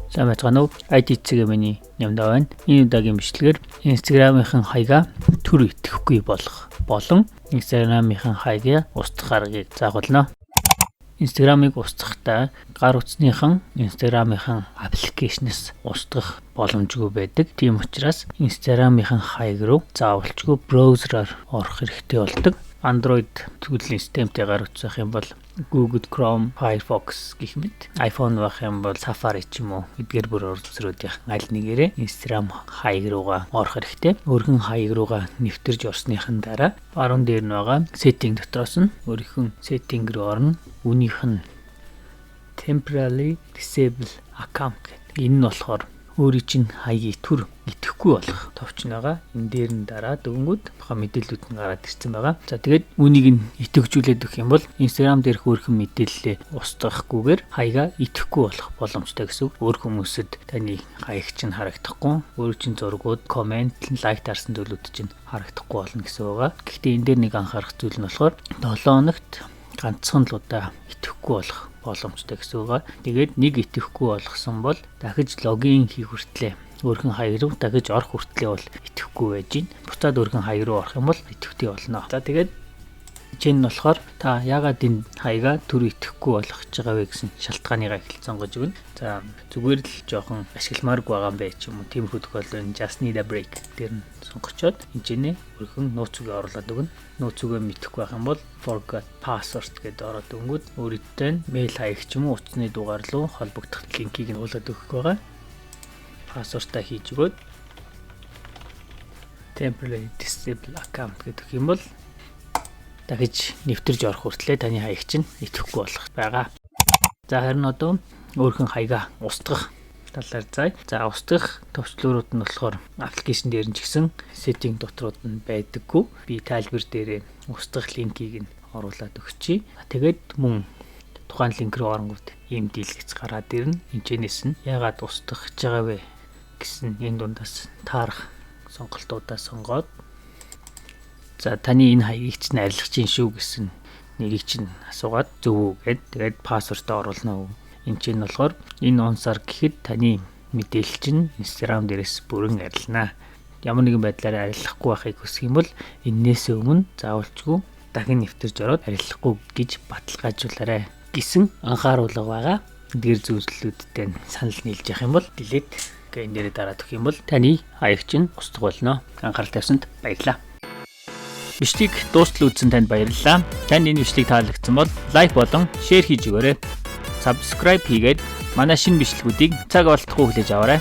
Сайн байцгаана уу? IT цэгээ миний нямдаа байна. Энэ удаагийн бичлэгээр Instagram-ийн хаягаа төр итгэхгүй болгох болон Instagram-ийн хаягаа устгах аргыг заагуулна. Instagram-ыг устгахдаа гар утасныхан Instagram-ийн аппликейшнээс устгах боломжгүй байдаг. Тийм учраас Instagram-ийн хаяг руу заавалчгүй браузераар орох хэрэгтэй болдог. Android төлөвлөлийн системтэй гар утсах юм бол Google Chrome, Firefox гэх мэт, iPhone байх юм бол Safari ч юм уу эдгээр бүр урдсруудын аль нэгээрээ Instagram хаяг руугаа орох хэрэгтэй. Өөрхөн хаяг руугаа нэвтэрж орсныхан дараа баруун дээр нь байгаа setting дотроос нь өөрхөн setting руу орно. Үүнийх нь temporarily disable account гэдэг. Энэ нь болохоор өөрийн чинь хаягийг төр итгэхгүй болох товчон байгаа. Энэ дээр нь дараа дөнгөд баха мэдээллүүд нь гараад ирсэн байгаа. За тэгээд үүнийг нь итгэжүүлээд өгөх юм бол Instagram дээрх өөрхөн мэдээллээ устгахгүйгээр хаягаа итгэхгүй болох боломжтой гэсэн үг. Өөр хүмүүсэд таны хаяг чинь харагдахгүй, өөрийн чинь зургууд, комент, лайк дарсан зүйлүүд чинь харагдахгүй болно гэсэн байгаа. Гэхдээ энэ дээр нэг анхаарах зүйл нь болохоор 7 хоногт ганцхан л удаа итгэхгүй болох боломжтой гэсэн үг. Тэгээд нэг итгэхгүй болгосон бол дахиж логин хийх хүртлээр өөрхөн хаяг руу дахиж орох хүртлээр бол итгэхгүй байж гин. Буцаад өөрхөн хаяг руу орох юм бол итгэвтэй болно. За тэгээд чинь болохоор та яагаад энэ хаягаа төр итгэхгүй болгож байгаа вэ гэсэн шалтгааныгаа эхэлж сонгож өгнө. За зүгээр л жоохон ашигламааргүй байгаа юм бэ ч юм уу. Тиймэрхүү тохиолдолд just need a break дээр нь сонгочоод энэ чинь өөрхөн нууц үгээ оруулаад өгнө. Нууц үгээ мэдэхгүй байх юм бол forgot password гэдээ ороод өнгөд өөрөдтэй мэйл хаяг ч юм уу утасны дугаар руу холбогдох линкийг нь уулаад өгөх байгаа. Password-а хийж өгөөд temporary disable account гэдэг юм бол дахиж нэвтэрж орох хүртлээр таны хаяг чинь итгэхгүй болох байгаа. За харин одоо өөрхөн хаягаа устгах талаар зай. За устгах төвчлөрүүд нь болохоор аппликейшн дээр нь ч гэсэн setting дотрууд нь байдаггүй. Би тайлбар дээрээ устгах линкийг нь оруулаад өгчий. Тэгээд мөн тухайн линк рүү оронгууд ийм дийлгэц гараад ирнэ. Энэчнээс нь яагаад устгах гэж байгаа вэ гэсэн энэ дундаас таарах сонголтуудаа сонгоод за таны энэ хаягийг чинь арилгах чинь шүү гэсэн нэрийг чинь асуугаад зөв үү гэд тэгээд пассвордаа оруулна уу. Энэ чинь болохоор энэ онсаар гэхэд таны мэдээлэл чинь Instagram дээрээс бүрэн арилнаа. Ямар нэгэн байдлаар арилгахгүй байхыг хүсэх юм бол энээс өмнө заавалчгүй дахин нэвтэрж ороод арилгахгүй гэж баталгаажуулаарай гэсэн анхааруулга байгаа. Эдгээр зүйлсүүдтэй санал нийлж явах юм бол delete гэх энэ дээрээ дараад өгөх юм бол таны хаяг чинь устгах болно. Анхаарал тавьсанд баярлалаа. Бичлэгийг дуустал үзсэн танд баярлалаа. Танд энэ бичлэг таалагдсан бол лайк болон шеэр хийж өгөөрэй. Subscribe хийгээд манай шинэ бичлэгүүдийг цаг алдахгүй хүлээж аваарай.